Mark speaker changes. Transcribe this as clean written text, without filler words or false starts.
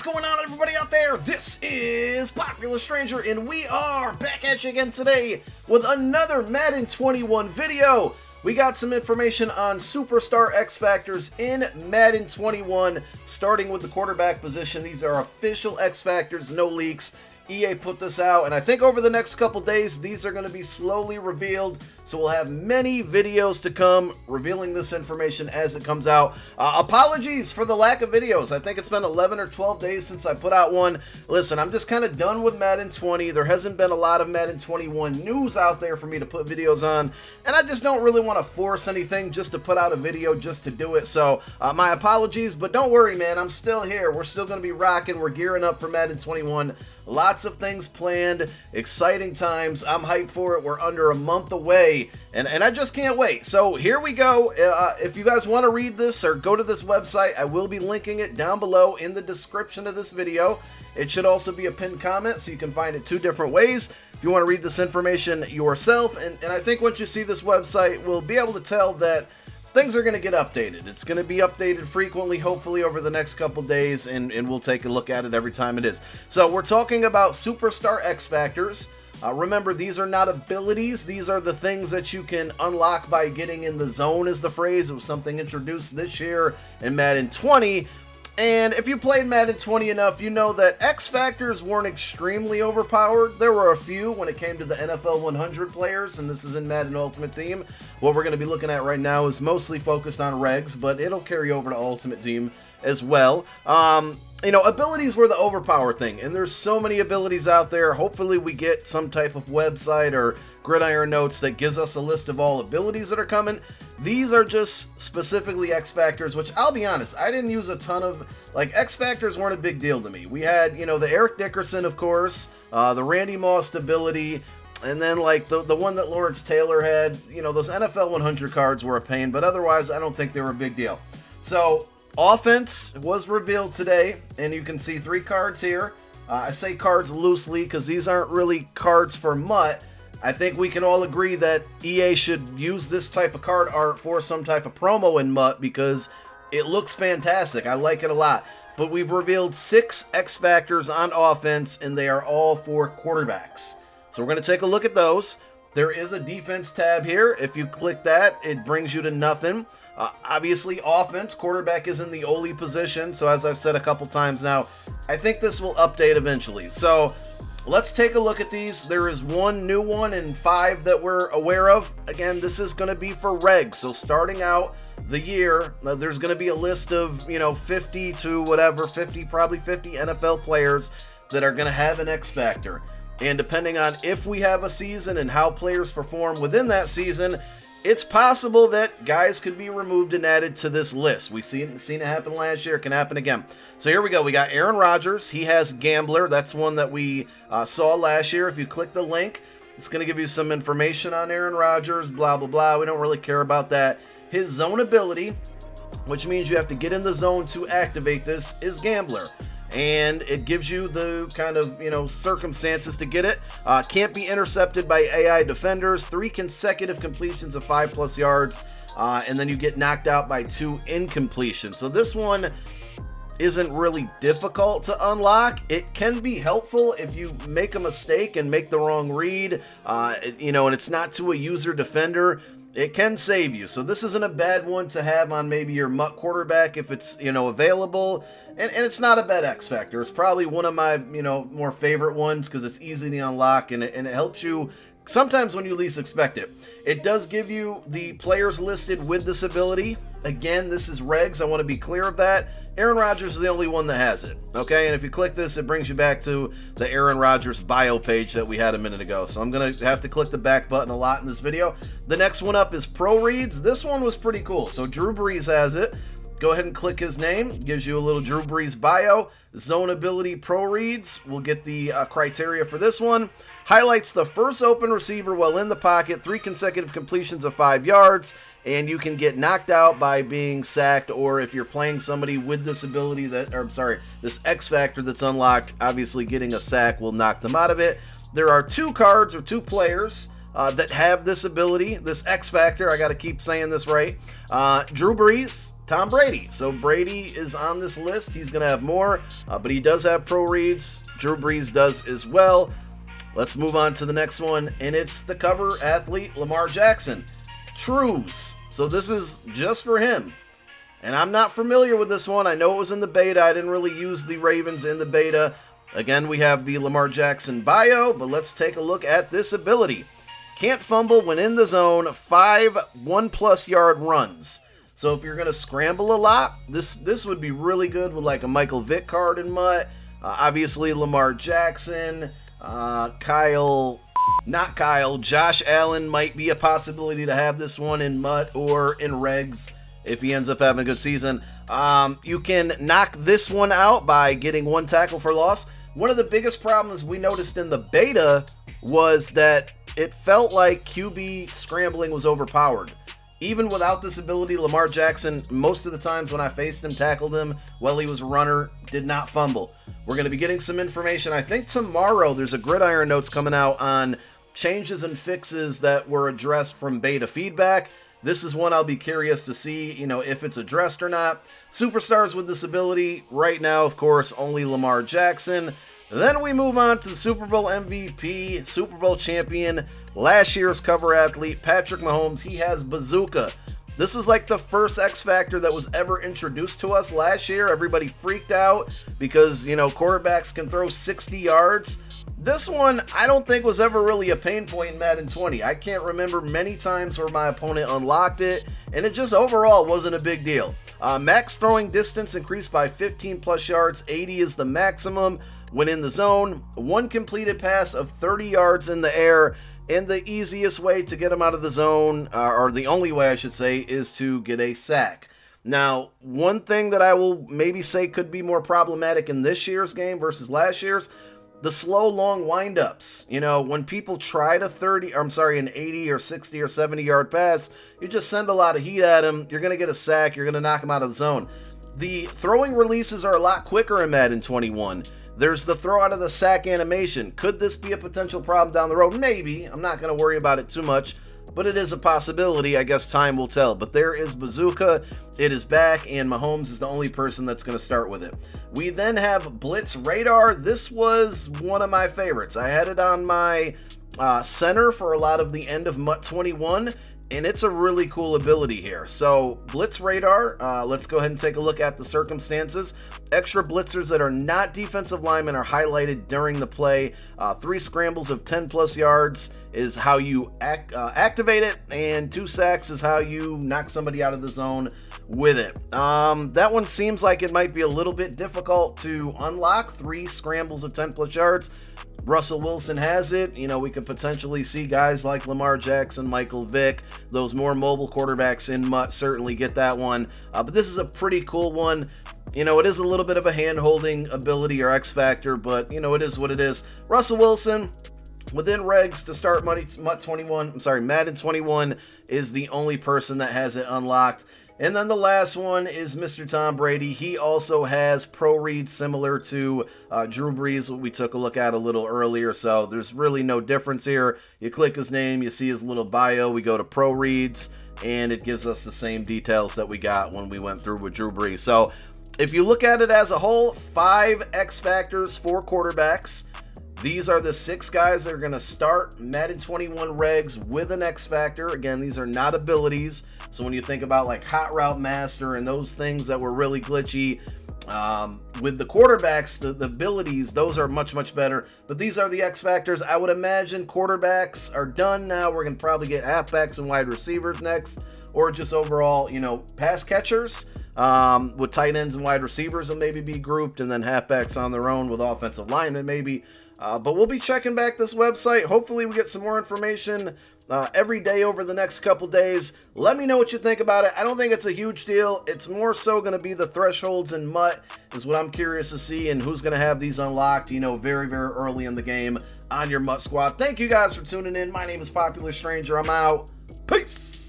Speaker 1: What's going on, everybody out there? This is Popular Stranger, and we are back at you again today with another Madden 21 video. We got some information on Superstar XFactors in Madden 21, starting with the quarterback position. These are official XFactors, no leaks. EA put this out, and I think over the next couple days, these are going to be slowly revealed. So we'll have many videos to come revealing this information as it comes out. Apologies for the lack of videos. I think it's been 11 or 12 days since I put out one. Listen, I'm just kind of done with Madden 20. There hasn't been a lot of Madden 21 news out there for me to put videos on, and I just don't really want to force anything just to put out a video just to do it. So my apologies, but don't worry, man. I'm still here. We're still going to be rocking. We're gearing up for Madden 21. Lots of things planned, exciting times. I'm hyped for it. We're under a month away, and I just can't wait. So here we go. If you guys want to read this or go to this website, I will be linking it down below in the description of this video. It should also be a pinned comment, so you can find it two different ways if you want to read this information yourself. And I think once you see this website, we'll be able to tell that things are going to get updated. It's going to be updated frequently, hopefully over the next couple days, and we'll take a look at it every time it is. So we're talking about Superstar XFactors. Remember, these are not abilities. These are the things that you can unlock by getting in the zone, is the phrase. It was something introduced this year in Madden 20. And if you played Madden 20 enough, you know that XFactors weren't extremely overpowered. There were a few when it came to the NFL 100 players, and this is in Madden Ultimate Team. What we're going to be looking at right now is mostly focused on regs, but it'll carry over to Ultimate Team as well. You know, abilities were the overpowered thing, and there's so many abilities out there. Hopefully we get some type of website or Gridiron Notes that gives us a list of all abilities that are coming. These are just specifically XFactors, which I'll be honest, I didn't use a ton of. Like, XFactors weren't a big deal to me. We had, you know, the Eric Dickerson, of course, the Randy Moss ability, and then like the one that Lawrence Taylor had. You know, those NFL 100 cards were a pain, but otherwise I don't think they were a big deal. So offense was revealed today, and you can see 3 cards here. I say cards loosely because these aren't really cards for MUT. I think we can all agree that EA should use this type of card art for some type of promo in MUT because it looks fantastic. I like it a lot. But we've revealed 6 XFactors on offense, and they are all for quarterbacks. So we're going to take a look at those. There is a defense tab here. If you click that, it brings you to nothing. Obviously, offense, quarterback is in the only position. So as I've said a couple times now, I think this will update eventually. So let's take a look at these. There is one new one and 5 that we're aware of. Again, this is going to be for regs. So starting out the year, there's going to be a list of, you know, 50 to whatever, 50, probably 50 NFL players that are going to have an X Factor. And depending on if we have a season and how players perform within that season, it's possible that guys could be removed and added to this list. We've seen it happen last year. It can happen again. So here we go. We got Aaron Rodgers. He has Gambler. That's one that we saw last year. If you click the link, it's going to give you some information on Aaron Rodgers, blah, blah, blah. We don't really care about that. His zone ability, which means you have to get in the zone to activate this, is Gambler. And it gives you the kind of, you know, circumstances to get it. Can't be intercepted by AI defenders. 3 consecutive completions of 5+ yards. And then you get knocked out by 2 incompletions. So this one isn't really difficult to unlock. It can be helpful if you make a mistake and make the wrong read, you know, and it's not to a user defender. It can save you. So this isn't a bad one to have on maybe your MUT quarterback if it's, you know, available. And it's not a bad X Factor. It's probably one of my, you know, more favorite ones because it's easy to unlock, and it helps you sometimes when you least expect it. It does give you the players listed with this ability. Again, this is regs. I want to be clear of that. Aaron Rodgers is the only one that has it. Okay, and if you click this, it brings you back to the Aaron Rodgers bio page that we had a minute ago. So I'm going to have to click the back button a lot in this video. The next one up is Pro Reads. This one was pretty cool. So Drew Brees has it. Go ahead and click his name. Gives you a little Drew Brees bio. Zone Ability Pro Reads. We'll get the criteria for this one. Highlights the first open receiver while in the pocket. 3 consecutive completions of 5 yards. And you can get knocked out by being sacked, or if you're playing somebody with this ability that, or I'm sorry, this X Factor that's unlocked, obviously getting a sack will knock them out of it. There are 2 cards or 2 players that have this ability, this X Factor. I got to keep saying this right. Drew Brees, Tom Brady. So Brady is on this list. He's going to have more, but he does have pro reads. Drew Brees does as well. Let's move on to the next one, and it's the cover athlete, Lamar Jackson. Truzz. So this is just for him. And I'm not familiar with this one. I know it was in the beta. I didn't really use the Ravens in the beta. Again, we have the Lamar Jackson bio, but let's take a look at this ability. Can't fumble when in the zone, 5 1+ yard runs. So if you're going to scramble a lot, this would be really good with like a Michael Vick card in MUT. Obviously, Lamar Jackson, Josh Allen might be a possibility to have this one in MUT or in regs if he ends up having a good season. You can knock this one out by getting 1 tackle for loss. One of the biggest problems we noticed in the beta was that it felt like QB scrambling was overpowered. Even without this ability, Lamar Jackson, most of the times when I faced him, tackled him while he was a runner, did not fumble. We're going to be getting some information. I think tomorrow there's a Gridiron Notes coming out on changes and fixes that were addressed from beta feedback. This is one I'll be curious to see, if it's addressed or not. Superstars with this ability, right now, of course, only Lamar Jackson. Then we move on to the Super Bowl MVP, Super Bowl champion, last year's cover athlete, Patrick Mahomes. He has Bazooka. This is like the first X Factor that was ever introduced to us last year. Everybody freaked out because, quarterbacks can throw 60 yards. This one, I don't think was ever really a pain point in Madden 20. I can't remember many times where my opponent unlocked it, and it just overall wasn't a big deal. Max throwing distance increased by 15+ yards. 80 is the maximum when in the zone. 1 completed pass of 30 yards in the air. And the easiest way to get him out of the zone, or the only way I should say, is to get a sack. Now, one thing that I will maybe say could be more problematic in this year's game versus last year's, the slow, long windups. When people try to an 80 or 60 or 70 yard pass, you just send a lot of heat at him. You're going to get a sack. You're going to knock him out of the zone. The throwing releases are a lot quicker in Madden 21. There's the throw out of the sack animation. Could this be a potential problem down the road? Maybe. I'm not going to worry about it too much, but it is a possibility. I guess time will tell. But there is Bazooka. It is back, and Mahomes is the only person that's going to start with it. We then have Blitz Radar. This was one of my favorites. I had it on my center for a lot of the end of MUT 21, and it's a really cool ability here. So Blitz Radar, let's go ahead and take a look at the circumstances. Extra blitzers that are not defensive linemen are highlighted during the play. 3 scrambles of 10+ yards is how you activate it, and 2 sacks is how you knock somebody out of the zone with it. That one seems like it might be a little bit difficult to unlock. 3 scrambles of 10+ yards. Russell Wilson has it. We could potentially see guys like Lamar Jackson, Michael Vick, those more mobile quarterbacks in MUT certainly get that one. But this is a pretty cool one. It is a little bit of a hand-holding ability or X Factor, but, it is what it is. Russell Wilson, within regs to start Madden 21, is the only person that has it unlocked. And then the last one is Mr. Tom Brady. He also has pro reads similar to Drew Brees, what we took a look at a little earlier. So there's really no difference here. You click his name, you see his little bio. We go to pro reads, and it gives us the same details that we got when we went through with Drew Brees. So if you look at it as a whole, 5 X Factors, 4 quarterbacks. These are the 6 guys that are going to start Madden 21 regs with an X Factor. Again, these are not abilities. So when you think about like Hot Route Master and those things that were really glitchy, with the quarterbacks, the abilities, those are much, much better. But these are the X Factors. I would imagine quarterbacks are done now. We're going to probably get halfbacks and wide receivers next, or just overall, pass catchers. With tight ends and wide receivers will maybe be grouped, and then halfbacks on their own with offensive linemen maybe. But we'll be checking back this website. Hopefully we get some more information every day over the next couple days. Let me know what you think about it. I don't think it's a huge deal. It's more so going to be the thresholds in MUT is what I'm curious to see, and who's going to have these unlocked, very, very early in the game on your MUT squad. Thank you guys for tuning in. My name is Popular Stranger. I'm out. Peace.